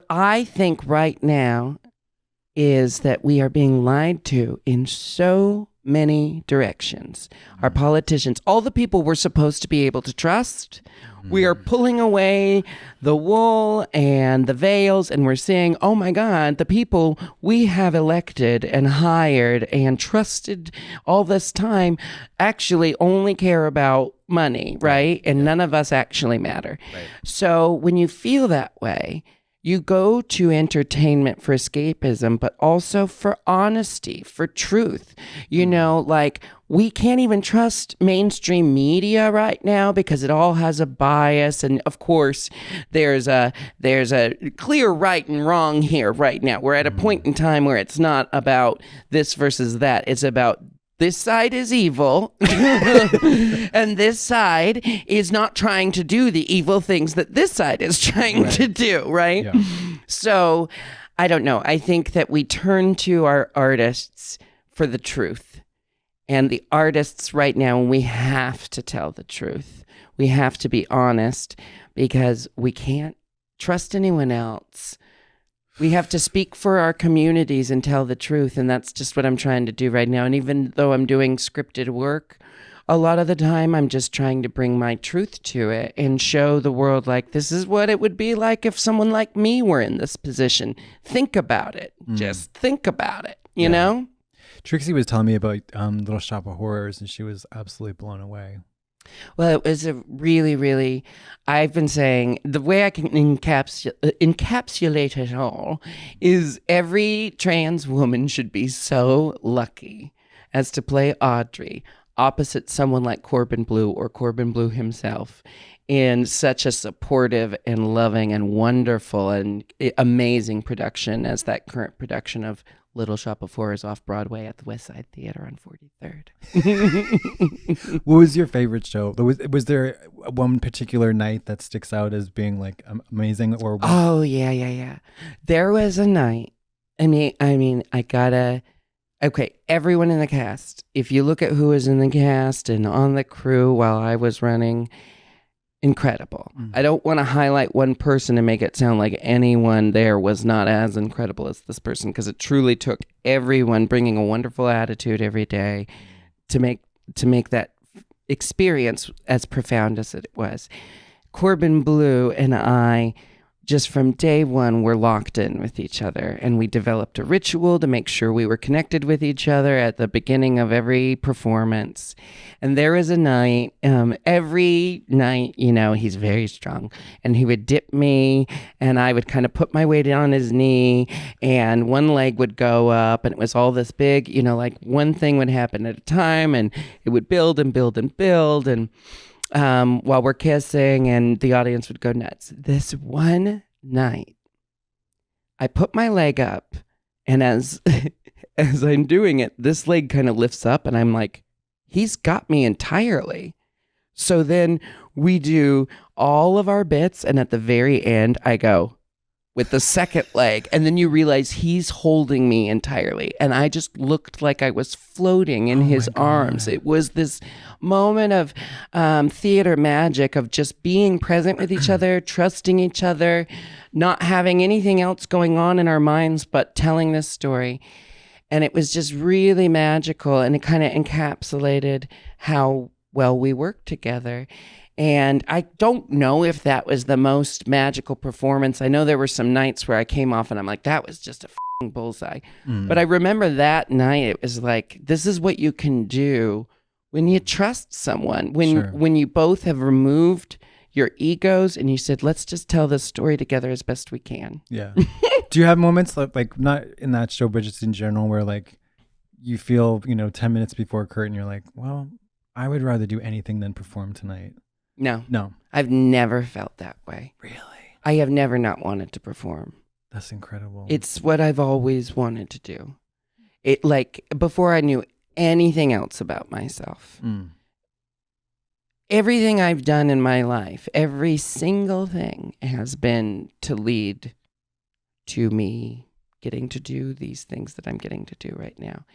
I think right now is that we are being lied to in so many directions. Our politicians, all the people we're supposed to be able to trust, we are pulling away the wool and the veils, and we're saying, oh my God, the people we have elected and hired and trusted all this time actually only care about money, right? And none of us actually matter. Right. So when you feel that way, you go to entertainment for escapism, but also for honesty, for truth. You know, like we can't even trust mainstream media right now because it all has a bias. And of course, there's a clear right and wrong here right now. We're at a point in time where it's not about this versus that. It's about this side is evil and this side is not trying to do the evil things that this side is trying to do, right? Yeah. So I don't know. I think that we turn to our artists for the truth. And the artists right now, we have to tell the truth. We have to be honest because we can't trust anyone else. We have to speak for our communities and tell the truth, and that's just what I'm trying to do right now. And even though I'm doing scripted work, a lot of the time I'm just trying to bring my truth to it and show the world, like, this is what it would be like if someone like me were in this position. Think about it. Just think about it, you know? Trixie was telling me about Little Shop of Horrors, and she was absolutely blown away. Well, it was a really, really, I've been saying, the way I can encapsulate it all is every trans woman should be so lucky as to play Audrey opposite someone like Corbin Bleu or Corbin Bleu himself in such a supportive and loving and wonderful and amazing production as that current production of Little Shop of Horrors off Broadway at the West Side Theater on 43rd. What was your favorite show? Was there one particular night that sticks out as being like amazing? Or what? Oh yeah. There was a night. I mean, okay, everyone in the cast. If you look at who was in the cast and on the crew while I was running, incredible. I don't want to highlight one person and make it sound like anyone there was not as incredible as this person, because it truly took everyone bringing a wonderful attitude every day to make that experience as profound as it was. Corbin Bleu and I, just from day one, were locked in with each other, and we developed a ritual to make sure we were connected with each other at the beginning of every performance. And there was a night, every night, you know, he's very strong, and he would dip me, and I would kind of put my weight on his knee, and one leg would go up, and it was all this big, you know, like one thing would happen at a time, and it would build and build and build, and while we're kissing, and the audience would go nuts. This one night, I put my leg up, and as I'm doing it, this leg kind of lifts up, and I'm like, he's got me entirely. So then we do all of our bits, and at the very end, I go with the second leg, and then you realize he's holding me entirely, and I just looked like I was floating in his arms. It was this moment of theater magic, of just being present with each other, trusting each other, not having anything else going on in our minds but telling this story. And it was just really magical, and it kind of encapsulated how well we worked together. And I don't know if that was the most magical performance. I know there were some nights where I came off and I'm like, that was just a f***ing bullseye. But I remember that night, it was like, this is what you can do when you trust someone, when you both have removed your egos and you said, let's just tell this story together as best we can. Yeah. Do you have moments like not in that show, but just in general, where like you feel, 10 minutes before curtain, you're like, well, I would rather do anything than perform tonight? No. I've never felt that way. Really? I have never not wanted to perform. That's incredible. It's what I've always wanted to do. It, like, before I knew anything else about myself. Everything I've done in my life, every single thing has been to lead to me getting to do these things that I'm getting to do right now.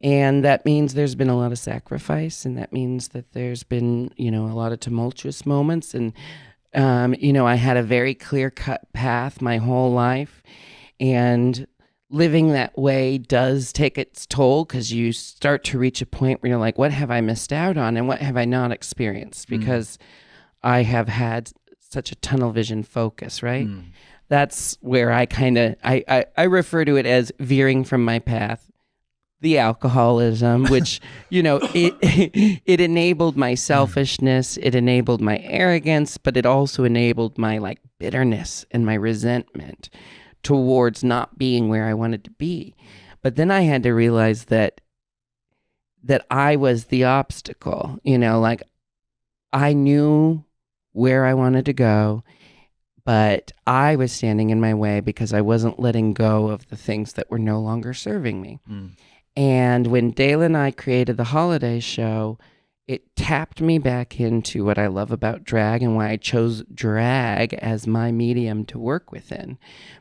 And that means there's been a lot of sacrifice, and that means that there's been, a lot of tumultuous moments, and I had a very clear-cut path my whole life, and living that way does take its toll because you start to reach a point where you're like, what have I missed out on and what have I not experienced? Because I have had such a tunnel vision focus, right? That's where I kind of, I refer to it as veering from my path. The alcoholism, which, it enabled my selfishness, it enabled my arrogance, but it also enabled my like bitterness and my resentment towards not being where I wanted to be. But then I had to realize that I was the obstacle, like I knew where I wanted to go, but I was standing in my way because I wasn't letting go of the things that were no longer serving me. And when Dale and I created the holiday show, it tapped me back into what I love about drag and why I chose drag as my medium to work within,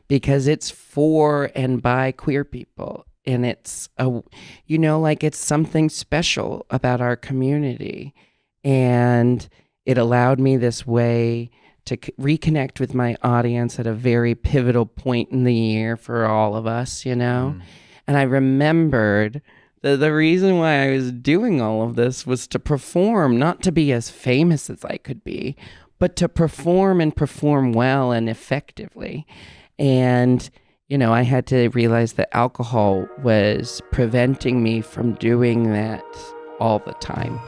because it's for and by queer people. And it's it's something special about our community. And it allowed me this way to reconnect with my audience at a very pivotal point in the year for all of us, And I remembered that the reason why I was doing all of this was to perform, not to be as famous as I could be, but to perform and perform well and effectively. And, I had to realize that alcohol was preventing me from doing that all the time.